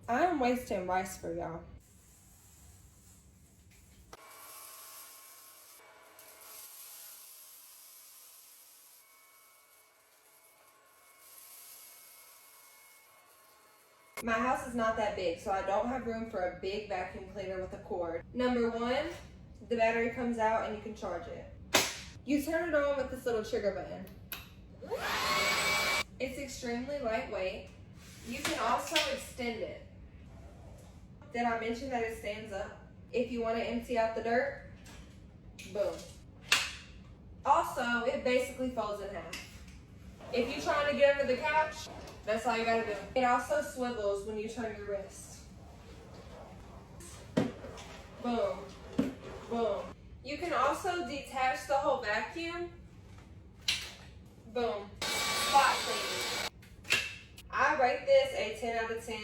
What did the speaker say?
I'm wasting rice for y'all. My house is not that big, so I don't have room for a big vacuum cleaner with a cord. Number one, the battery comes out and you can charge it. You turn it on with this little trigger button. It's extremely lightweight. You can also extend it. Did I mention that it stands up? If you want to empty out the dirt, boom. Also, it basically folds in half. If you're trying to get under the couch, that's all you gotta do. It also swivels when you turn your wrist. Boom, boom. You can also detach the whole vacuum. Boom, spot cleaning. I rate this a 10 out of 10.